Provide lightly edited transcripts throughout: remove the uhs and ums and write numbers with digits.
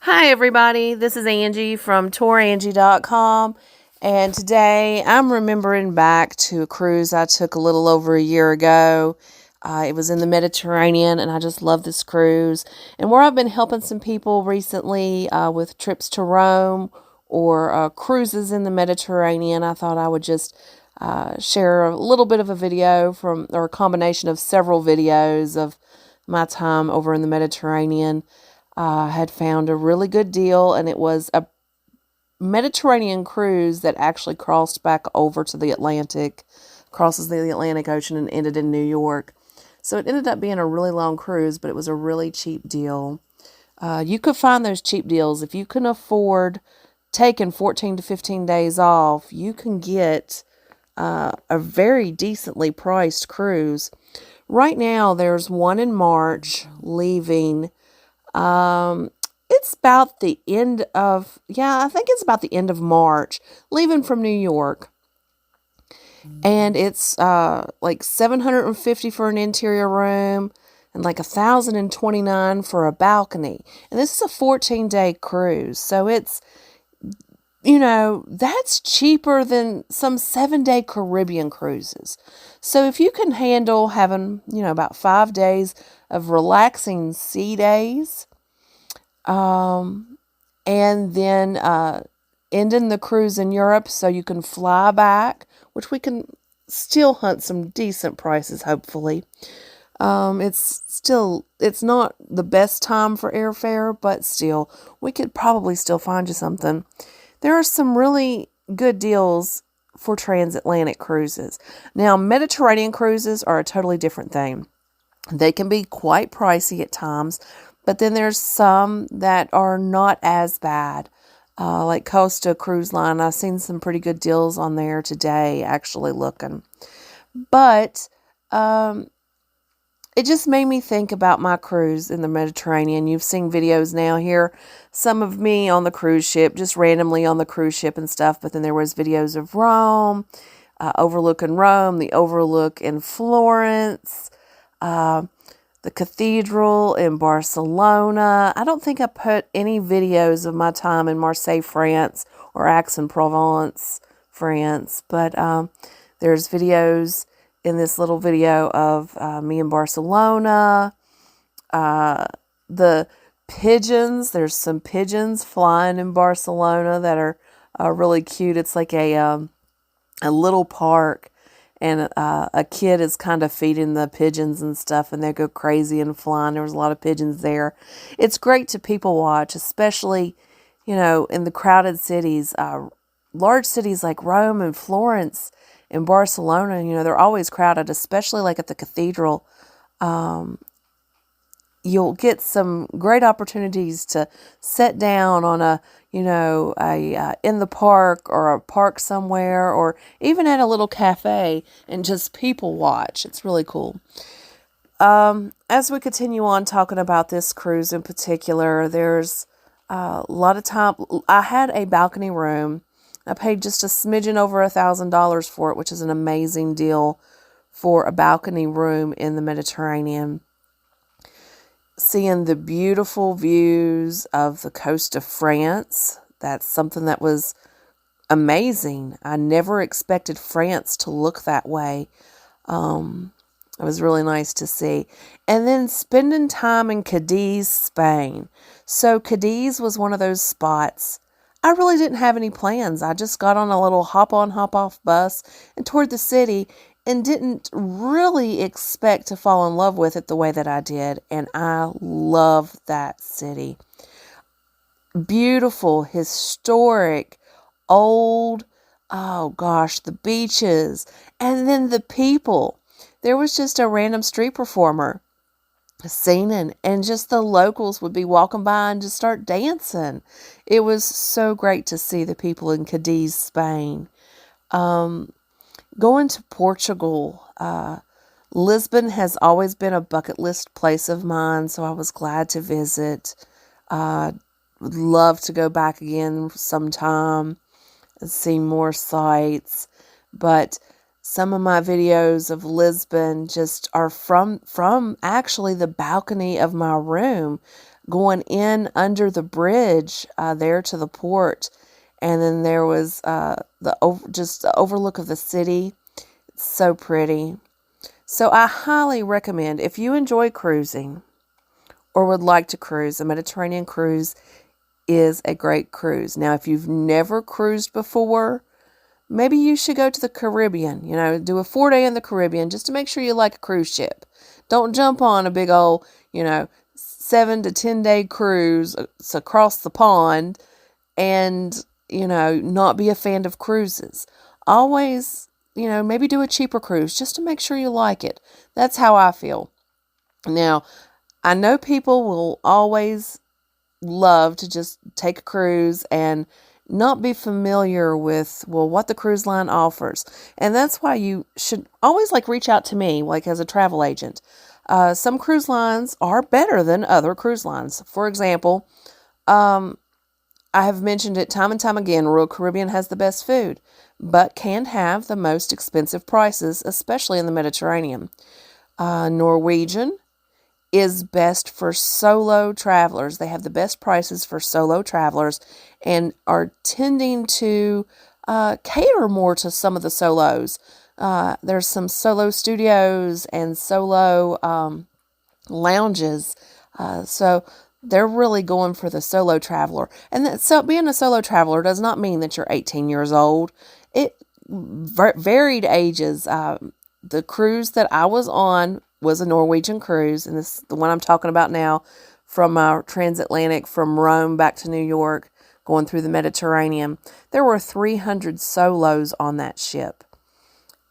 Hi everybody, this is Angie from Tourangie.com, and today I'm remembering back to a cruise I took a little over a year ago. It was in the Mediterranean, and I just love this cruise. And where I've been helping some people recently with trips to Rome or cruises in the Mediterranean, I thought I would just share a little bit of a video or a combination of several videos of my time over in the Mediterranean. Had found a really good deal, and it was a Mediterranean cruise that actually crossed back over to the Atlantic, crosses the Atlantic Ocean and ended in New York. So it ended up being a really long cruise, but it was a really cheap deal. You could find those cheap deals. If you can afford taking 14 to 15 days off, you can get a very decently priced cruise. Right now, there's one in March leaving. It's about the end of, I think it's about the end of March, leaving from New York. And it's like $750 for an interior room and like $1,029 for a balcony. And this is a 14-day cruise. So it's, that's cheaper than some 7-day Caribbean cruises. So if you can handle having, about 5 days of relaxing sea days, and then ending the cruise in Europe so you can fly back, which we can still hunt some decent prices, hopefully. It's not the best time for airfare, but still, we could probably still find you something. There are some really good deals for transatlantic cruises. Now, Mediterranean cruises are a totally different thing. They can be quite pricey at times, but then there's some that are not as bad, like Costa Cruise Line. I've seen some pretty good deals on there today, actually looking. But it just made me think about my cruise in the Mediterranean. You've seen videos now here, some of me on the cruise ship, just randomly on the cruise ship and stuff. But then there was videos of Rome, overlooking Rome, the overlook in Florence, the cathedral in Barcelona. I don't think I put any videos of my time in Marseille, France, or Aix-en-Provence, France, but there's videos in this little video of me in Barcelona. The pigeons, there's some pigeons flying in Barcelona that are really cute. It's like a little park, and a kid is kind of feeding the pigeons and stuff, and they go crazy and flying. There was a lot of pigeons there. It's great to people watch, especially, in the crowded cities. Large cities like Rome and Florence and Barcelona, they're always crowded, especially like at the cathedral. You'll get some great opportunities to sit down on a in the park or a park somewhere, or even at a little cafe and just people watch. It's really cool. As we continue on talking about this cruise in particular, there's a lot of time. I had a balcony room. I paid just a smidgen over $1,000 for it, which is an amazing deal for a balcony room in the Mediterranean. Seeing the beautiful views of the coast of France, that's something that was amazing. I never expected France to look that way. It was really nice to see. And then spending time in Cadiz, Spain. So Cadiz was one of those spots. I really didn't have any plans. I just got on a little hop-on, hop-off bus and toured the city, and didn't really expect to fall in love with it the way that I did. And I love that city. Beautiful, historic, old, oh gosh, the beaches. And then the people. There was just a random street performer singing, and just the locals would be walking by and just start dancing. It was so great to see the people in Cadiz, Spain. Going to Portugal, Lisbon has always been a bucket list place of mine, so I was glad to visit. Would love to go back again sometime and see more sights. But some of my videos of Lisbon just are from actually the balcony of my room. going in under the bridge there to the port. And then there was just the overlook of the city. It's so pretty. So I highly recommend, if you enjoy cruising or would like to cruise, a Mediterranean cruise is a great cruise. Now, if you've never cruised before, maybe you should go to the Caribbean, do a 4-day in the Caribbean just to make sure you like a cruise ship. Don't jump on a big old, 7 to 10 day cruise across the pond and, not be a fan of cruises. Always, maybe do a cheaper cruise just to make sure you like it. That's how I feel. Now, I know people will always love to just take a cruise and not be familiar with, what the cruise line offers. And that's why you should always reach out to me, as a travel agent. Some cruise lines are better than other cruise lines. For example, I have mentioned it time and time again, Royal Caribbean has the best food, but can have the most expensive prices, especially in the Mediterranean. Norwegian is best for solo travelers. They have the best prices for solo travelers and are tending to cater more to some of the solos. There's some solo studios and solo lounges. So they're really going for the solo traveler. And so being a solo traveler does not mean that you're 18 years old. It varied ages. The cruise that I was on was a Norwegian cruise, and this the one I'm talking about now, from our transatlantic from Rome back to New York, going through the Mediterranean. There were 300 solos on that ship,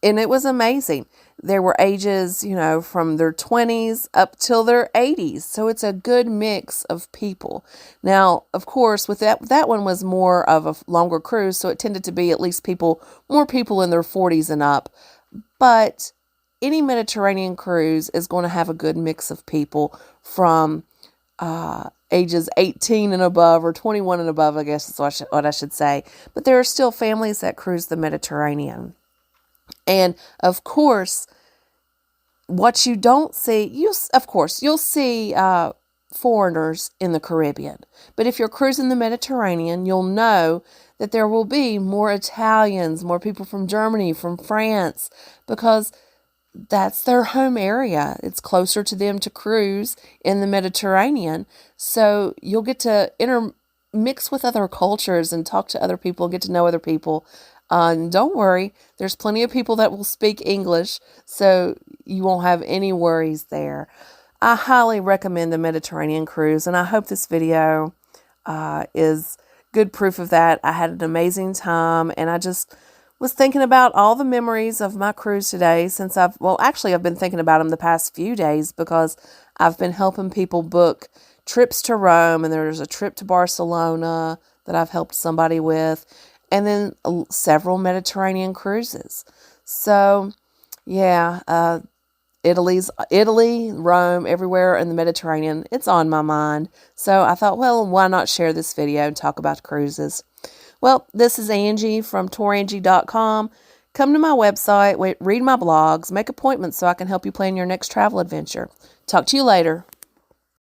and it was amazing. There were ages, from their 20s up till their 80s, so it's a good mix of people. Now, of course, with that one was more of a longer cruise, so it tended to be at least more people in their 40s and up, but any Mediterranean cruise is going to have a good mix of people from ages 18 and above, or 21 and above, I guess is what I should say. But there are still families that cruise the Mediterranean. And, of course, what you don't see, you'll see foreigners in the Caribbean. But if you're cruising the Mediterranean, you'll know that there will be more Italians, more people from Germany, from France, because that's their home area. It's closer to them to cruise in the Mediterranean. So you'll get to intermix with other cultures and talk to other people, get to know other people. And don't worry, there's plenty of people that will speak English, so you won't have any worries there. I highly recommend the Mediterranean cruise, and I hope this video is good proof of that. I had an amazing time, and I just was thinking about all the memories of my cruise today since I've been thinking about them the past few days because I've been helping people book trips to Rome, and there's a trip to Barcelona that I've helped somebody with, and then several Mediterranean cruises. So, yeah, Italy, Rome, everywhere in the Mediterranean, it's on my mind. So I thought, why not share this video and talk about cruises? Well, this is Angie from Tourangie.com. Come to my website, read my blogs, make appointments so I can help you plan your next travel adventure. Talk to you later.